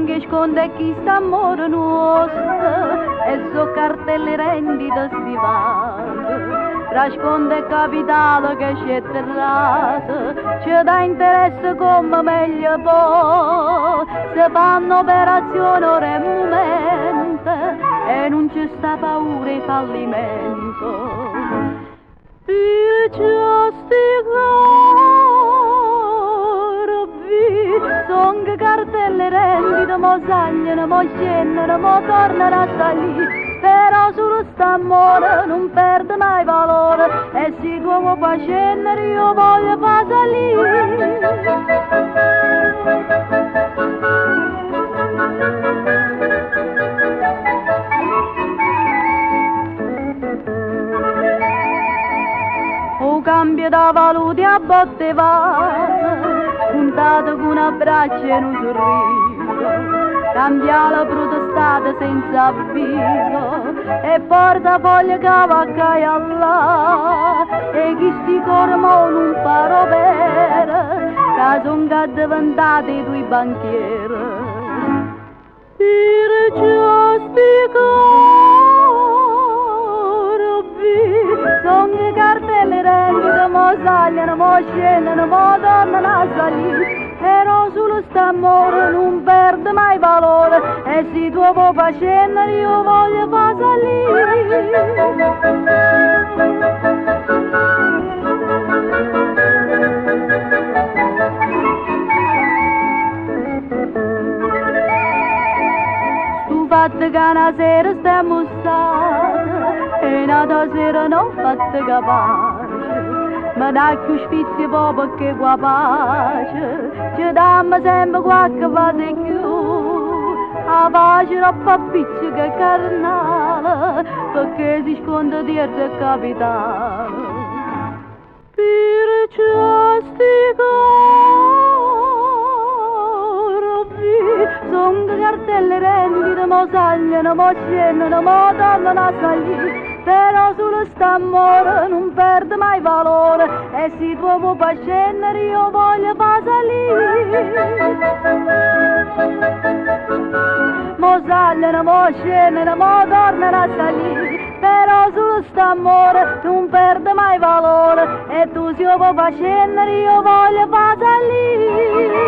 che sconde chi sta amore nostro e so cartelle rendite stivate. Nasconde capitale che c'è terrato, ci dà interesse come meglio può, se fanno operazione ora è momento e non ci sta paura di fallimento. Perciò sti corpi, son che cartelle rendite, mo sagliano, mo scendono, mo tornano a salire. Però solo st'amore non perde mai valore e se tu vuoi far scendere io voglio far salire. O cambio da valuti a botte vase, puntato con un abbraccio e un sorriso. Cambia la protestate senza avviso e portafoglie che vaccaia là e chi sti cormo non farò bere che son che diventati i tuoi banchieri. Perciò sti corpi son che cartelle rendite, mo sagliano, mo scendono, mo tornano a salire. Però solo st'amore non perde mai valore e se tu vuoi far scendere io voglio far salire. Tu fatto che una sera stiamo stati e un'altra sera non fatto capace. Ma dai più spizio proprio che qua pace, ci dammo sempre qualche fase più, a pace troppo piccola che carnale, perché si sconda dietro il capitale. Perciò sti corpi, son che cartelle rendite, mo sagliano, mo scendono, mo tornano a salire. Però solo st'amore non perde mai valore e se tu vuoi far scendere io voglio far salire. Mo sagliano, mo scendono, mo tornano a salire. Però solo st'amore non perde mai valore e tu se vuoi far scendere io voglio far salire.